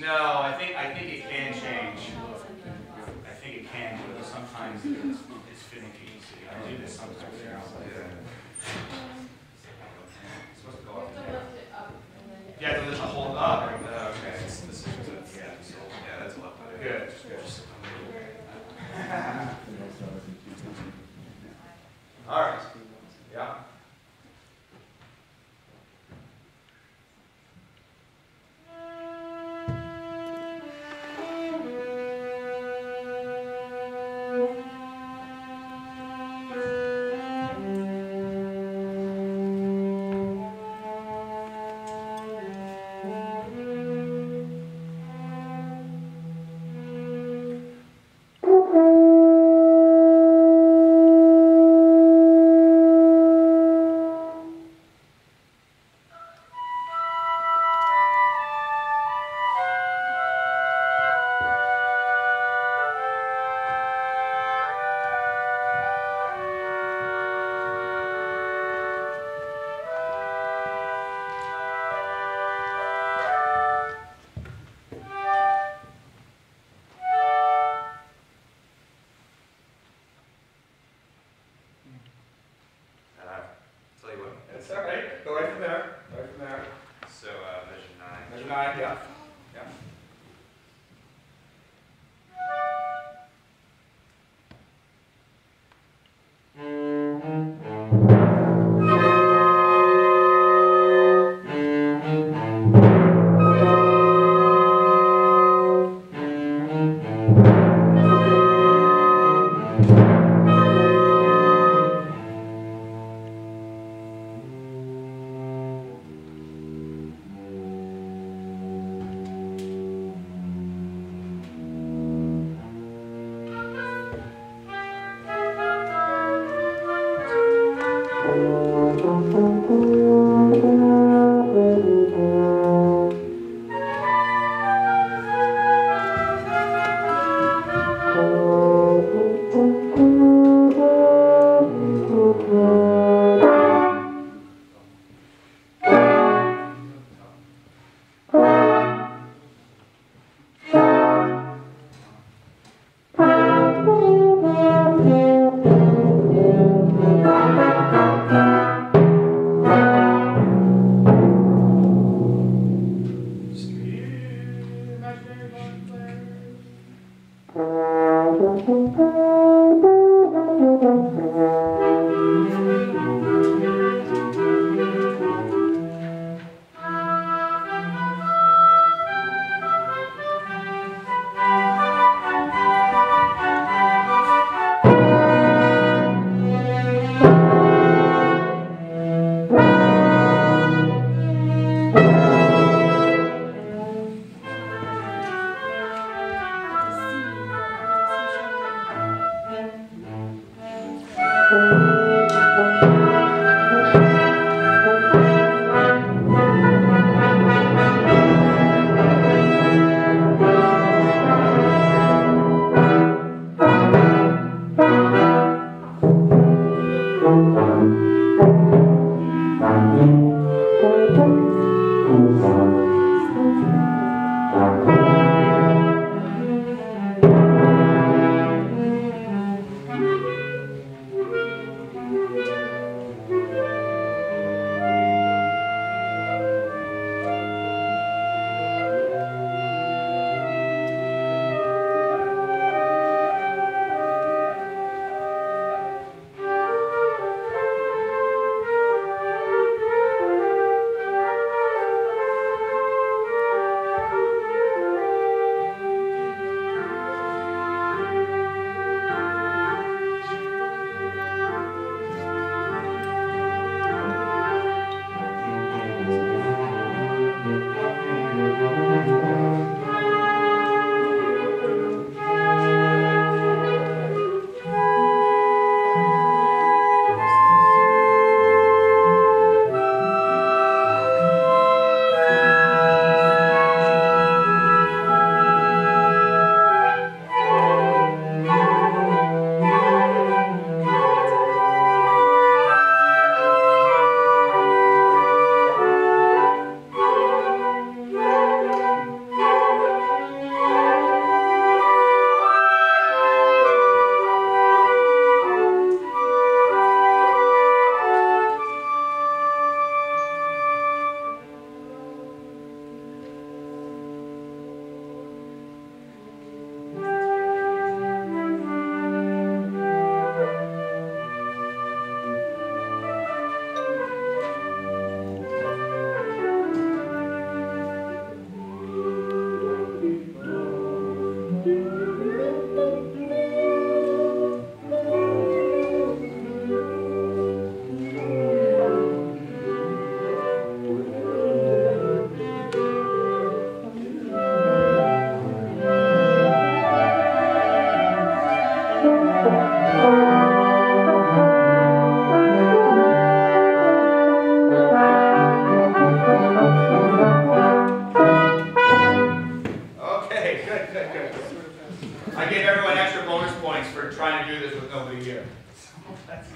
No, I think it can change. I think it can, but sometimes it's finicky. So I do this sometimes. Yeah. It's supposed to go up. Yeah, to lift the whole up. Okay. Yeah, that's a lot better. Good. All right. Yeah. It's all right. Go right from there. Right from there. So measure 9. Measure 9, yeah. Yeah.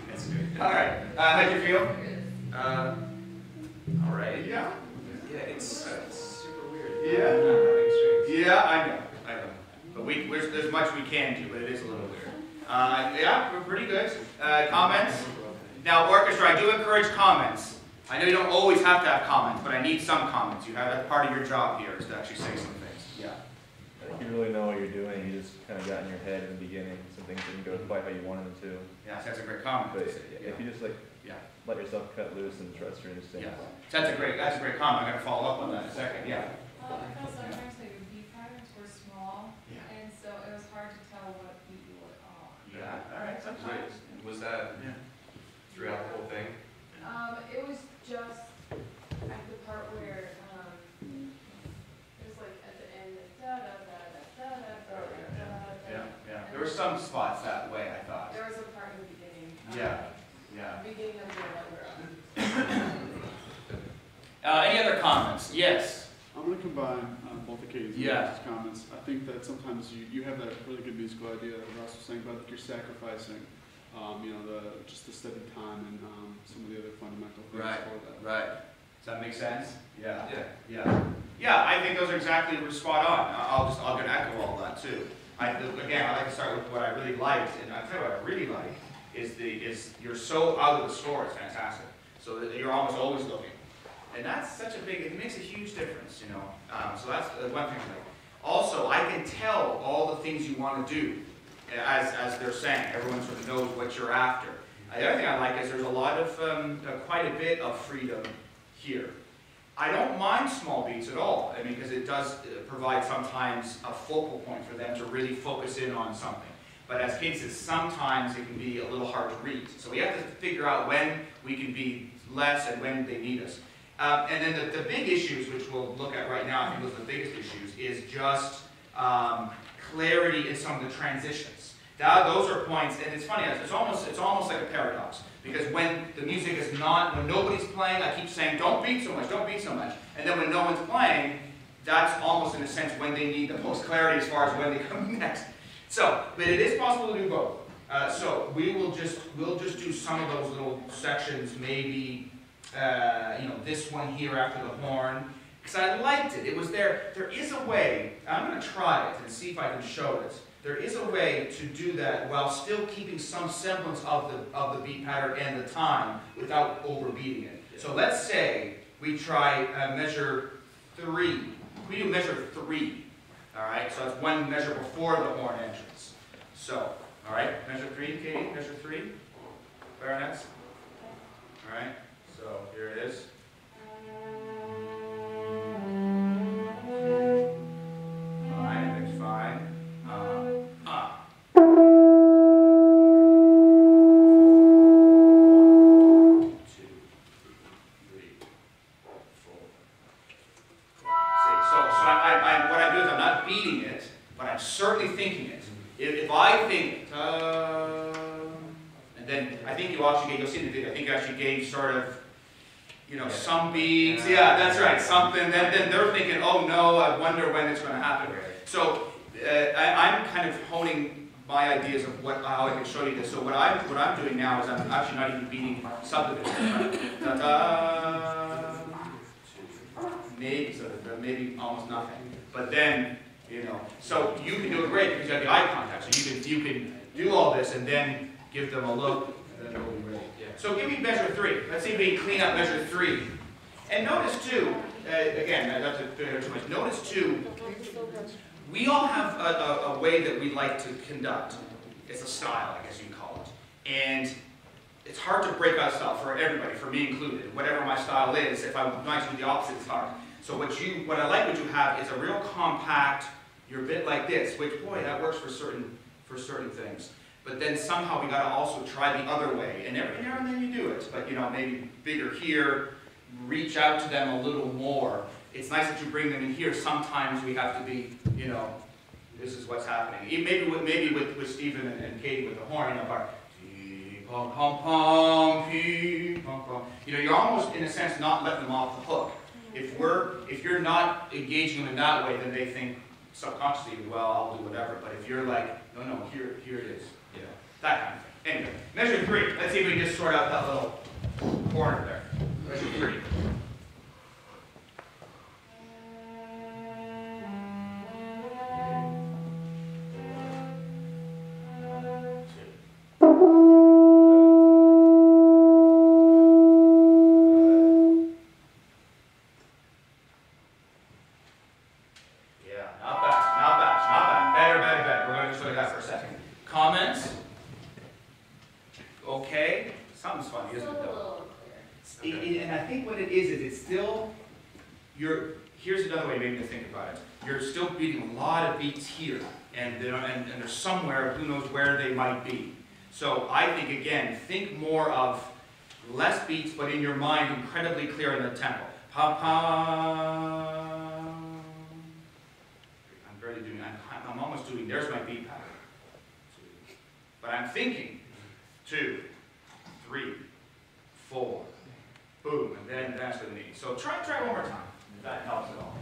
That's good. All right. How'd you feel? All right. Yeah. Yeah, it's super weird. Yeah. Having strings. Yeah, I know. But there's much we can do, but it is a little weird. Yeah, we're pretty good. Comments? Now, orchestra, I do encourage comments. I know you don't always have to have comments, but I need some comments. That's part of your job here, is to actually say some things. Yeah. I think you really know what you're doing. You just kind of got in your head in the beginning. Some things didn't go quite how you wanted them to. Yeah, that's a great comment. But if you just let yourself cut loose and trust your instincts. Yeah. That's a great comment. I'm going to follow up on that in a second. Yeah. I felt sometimes like the beat patterns were small, and so it was hard to tell what beat you were on. Yeah. All right. Wait, was that throughout the whole thing? It was just at the part where it was like at the end, da da da da da da da da. Yeah. There were some spots that way, I thought. There was a part in the beginning. Yeah. Beginning of the number. Any other comments? Yes. I'm going to combine both of Katie's and Ross's comments. I think that sometimes you have that really good musical idea that Ross was saying about, like, you're sacrificing, just the steady time and some of the other fundamental things for that. Right. Does that make sense? Yeah. Yeah. Yeah, I think those are exactly spot on. I'm going to echo all that too. I like to start with what I really liked, and I tell you what I really like is you're so out of the score. It's fantastic. So that you're almost always looking. And that's such a big, it makes a huge difference, you know. So that's one thing I like. Also, I can tell all the things you want to do, as they're saying. Everyone sort of knows what you're after. The other thing I like is there's a lot of, quite a bit of freedom here. I don't mind small beats at all, I mean, because it does provide sometimes a focal point for them to really focus in on something. But as Kate says, sometimes it can be a little hard to read. So we have to figure out when we can be less and when they need us. And then the big issues, which we'll look at right now, I think those are the biggest issues, is just clarity in some of the transitions. Those are points, and it's funny, it's almost like a paradox. Because when the music is not, when nobody's playing, I keep saying, don't beat so much, don't beat so much. And then when no one's playing, that's almost in a sense when they need the most clarity as far as when they come next. So, but it is possible to do both. So we'll just do some of those little sections, maybe this one here after the horn, because I liked it. It was there. There is a way. I'm going to try it and see if I can show it. There is a way to do that while still keeping some semblance of the beat pattern and the time without overbeating it. So let's say we try measure 3. We do measure 3. All right. So that's one measure before the horn entrance. So, all right, measure 3, Katie. Measure 3. Clarinets. All right. So here it is. Fine, it's fine. 1, 2, 3, 4. See, so what I do is I'm not beating it, but I'm certainly thinking it. If I think, and then I think you actually gave, you'll see in the video, I think you actually gave sort of, some beats. Yeah, that's right, something. Then they're thinking, oh no, I wonder when it's going to happen. So I'm kind of honing my ideas of how I can show you this. So what I'm doing now is I'm actually not even beating subdivision. Right? Da-da, maybe almost nothing. But then, so you can do it great because you have the eye contact. So you can do all this and then give them a look, and then they'll be ready. So give me measure 3. Let's see if we can clean up measure 3. And notice too, again, not to go too much, notice too, we all have a way that we like to conduct. It's a style, I guess you can call it. And it's hard to break out style for everybody, for me included. Whatever my style is, if I'm trying to do the opposite, it's hard. So what I like what you have is a real compact, you're a bit like this, which, boy, that works for certain things. But then somehow we got to also try the other way. And every now and then you do it. But, maybe bigger here, reach out to them a little more. It's nice that you bring them in here. Sometimes we have to be, this is what's happening. Maybe with Stephen and Katie with the horn, part, pom pom pom, pom pom. You're almost in a sense not letting them off the hook. If you're not engaging them in that way, then they think subconsciously, well, I'll do whatever. But if you're like, no, here it is. Yeah. That kind of thing. Anyway, measure 3. Let's see if we can just sort out that little corner there. Measure 3. Comments? Okay. Something's funny, isn't it, Still a though? little unclear. And I think what it is it's still, here's another way maybe to think about it. You're still beating a lot of beats here, and they're somewhere, who knows where they might be. So I think, again, think more of less beats, but in your mind, incredibly clear in the tempo. Pa-pam. I'm barely doing, I'm almost doing, there's my beat pattern. But I'm thinking 2, 3, 4, boom, and then that's with me. So try one more time, if that helps at all.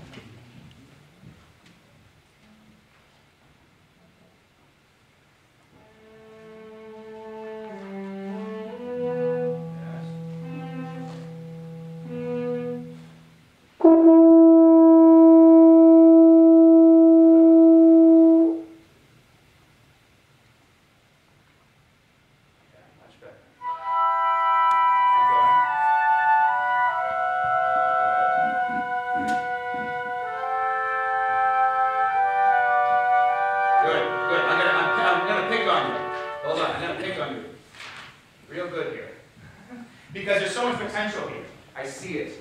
Because there's so much potential here. I see it.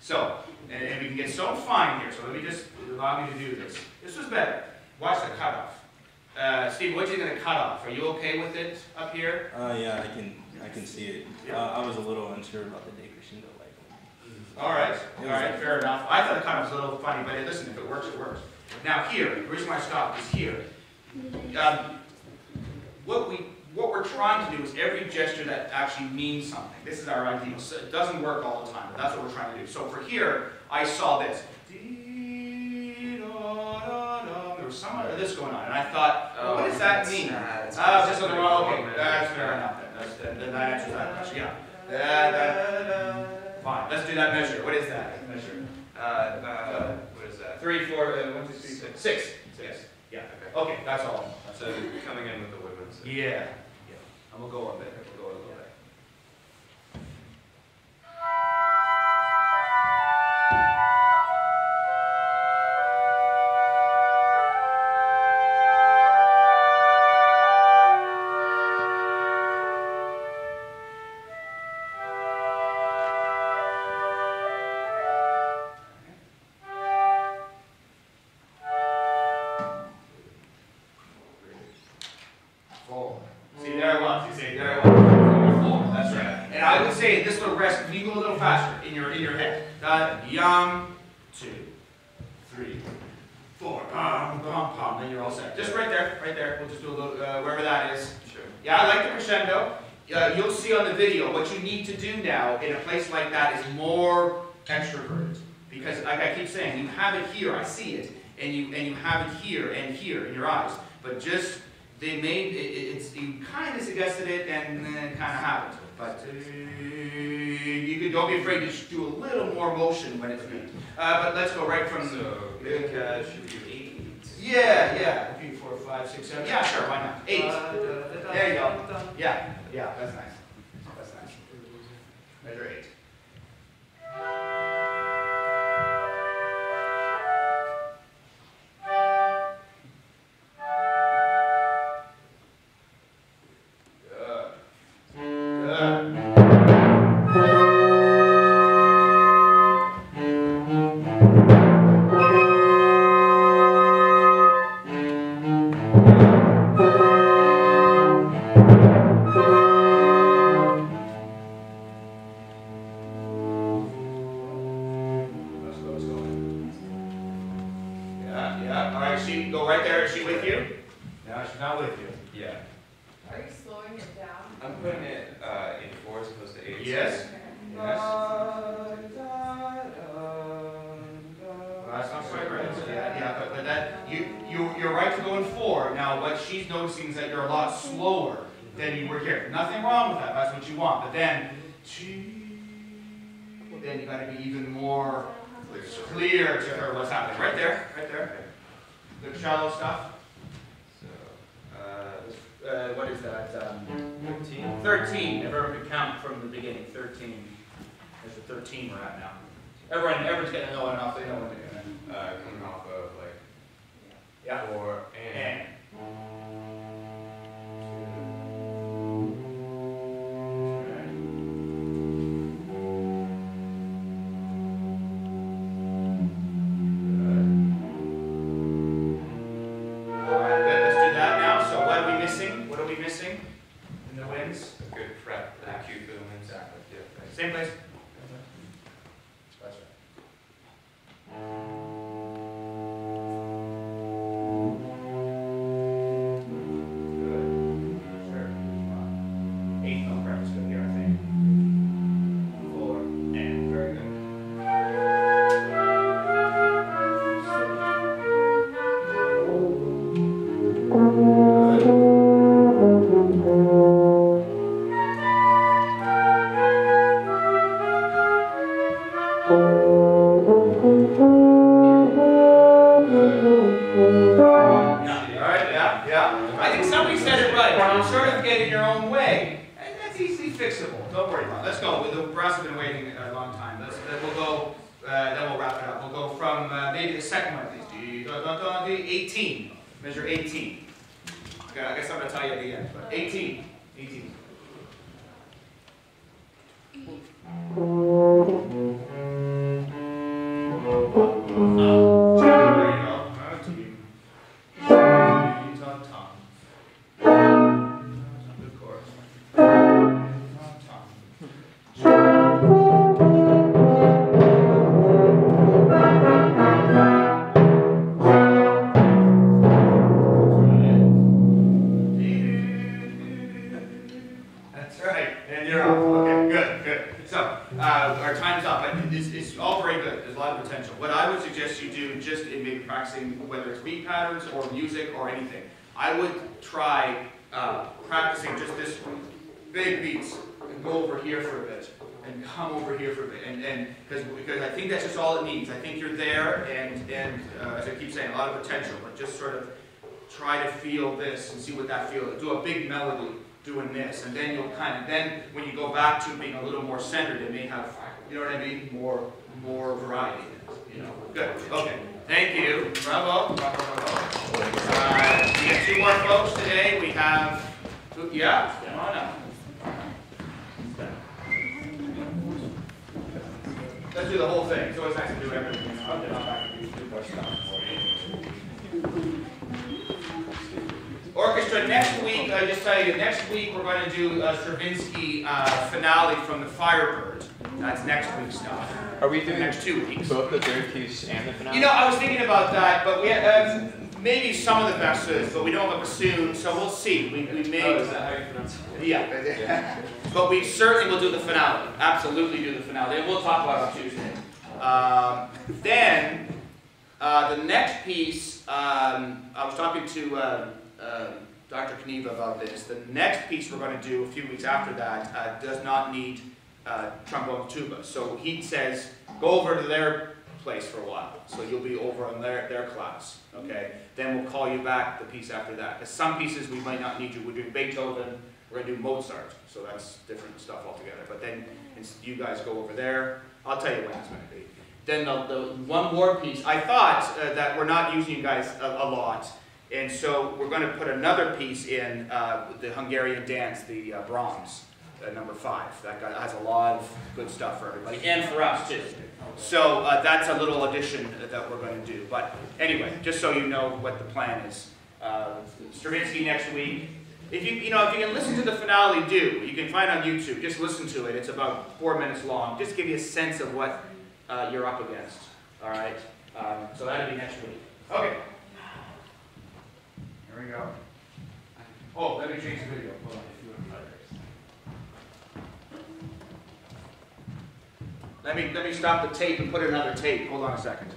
So, and we can get so fine here, so let me just allow me to do this. This was better. Watch the cutoff. Steve, what are you going to cut off? Are you okay with it up here? Yeah, I can see it. Yeah. I was a little unsure about the decrescendo like. All right, fair enough. I thought the cutoff was a little funny, but hey, listen, if it works, it works. Now here, the reason why I stopped is here. What we're trying to do is every gesture that actually means something. This is our ideal. So it doesn't work all the time, but that's what we're trying to do. So for here, I saw this. There was some of this going on, and I thought, well, what does that mean? Just on the wrong. Okay, that's fair enough. Then that answers that question. Yeah. Fine. Let's do that measure. What is that measure? What is that? 3, 4, 1, 2, 3, 6. Yes. Yeah. Okay. That's all. So coming in with the woodwinds. Yeah. And we'll go a bit. We'll go a little bit. This little rest, if you go a little faster in your head. Yum, 2, 3, 4, pom, pom, pom. Then you're all set. Just right there. We'll just do a little, wherever that is. Sure. Yeah, I like the crescendo. You'll see on the video, what you need to do now in a place like that is more extroverted. Because like I keep saying, you have it here, I see it, and you have it here and here in your eyes. But just, you kind of suggested it and then it kind of happened. But don't be afraid to do a little more motion when it's beat. But let's go right from. So big should we do 8? Yeah. 3, 4, 5, 6, 7. Yeah, sure. Why not? 8. There you go. Yeah. That's nice. Measure 8. Go right there. Is she with you? No, she's not with you. Yeah. Are you slowing it down? I'm putting it in 4 as opposed to 8. Yes. Okay. Yes. That's not quite right. Yeah, but you're right to go in 4. Now, what she's noticing is that you're a lot slower then you work here. Nothing wrong with that, that's what you want. But then you gotta be even more clear to her what's happening. Right there, right there. The shallow stuff. So, what is that? 13. 13, if everyone could count from the beginning, 13. There's the 13 we're at now. Everyone's getting to know enough, they know what they're doing. Coming off of like Yeah. 4 and. Alright, good, let's do that now. So what are we missing? What are we missing in the winds? A good prep for the cue for the winds. Exactly. Yeah. Same place? That's right. Good. Sure. 8 note prep is good here, I think. 4 and very good. Alright, yeah. I think somebody said it right. When you sort of get in your own way, and that's easily fixable. Don't worry about it. Let's go. The brass have been waiting a long time. We'll go, then we'll wrap it up. We'll go from maybe the second one, please. 18. Measure 18. Okay, I guess I'm going to tell you at the end, but 18. 18. There you go. Good chorus. That's right, and you're off. Okay, good, good. So, our time's up. It's all very good. There's a lot of potential. What I would suggest you do, just in maybe practicing, whether it's beat patterns or music or anything, I would try practicing just this big beats and go over here for a bit and come over here for a bit, and because I think that's just all it needs. I think you're there, and as I keep saying, a lot of potential, but just sort of try to feel this and see what that feels. Do a big melody doing this, and then you'll then when you go back to being a little more centered, it may have, you know what I mean, more variety. You know, good. Okay, thank you. Bravo. Bravo, bravo. We have 2 more folks today. We have, yeah, come on up. Let's do the whole thing. It's always nice to do everything. I'll get on back and do more stuff for you. Orchestra, next week, I just tell you, next week we're going to do a Stravinsky finale from the Firebird. That's next week's stuff. Are we doing next 2 weeks? both the third piece and the finale? You know, I was thinking about that, but we maybe some of the bassoons, but we don't have a bassoon, so we'll see. We may. Oh, is that how you pronounce it? Yeah. But we certainly will do the finale. Absolutely do the finale. And we'll talk about it on Tuesday. Then, the next piece, I was talking to Dr. Kneva about this. The next piece we're going to do a few weeks after that does not need trombone tuba. So he says, go over to their place for a while. So you'll be over on their class. Okay? Then we'll call you back the piece after that. Because some pieces we might not need you. We're doing Beethoven. We're going to do Mozart, so that's different stuff altogether. But then you guys go over there. I'll tell you when it's going to be. Then the one more piece, I thought that we're not using you guys a lot, and so we're going to put another piece in the Hungarian dance, the Brahms, number 5. That guy has a lot of good stuff for everybody, and for us too. So that's a little addition that we're going to do. But anyway, just so you know what the plan is. Stravinsky next week. If you can listen to the finale, do. You can find it on YouTube. Just listen to it. It's about 4 minutes long. Just give you a sense of what you're up against. All right. So that'll be next week. Okay. Here we go. Oh, let me change the video. Hold on. Let me stop the tape and put another tape. Hold on a second.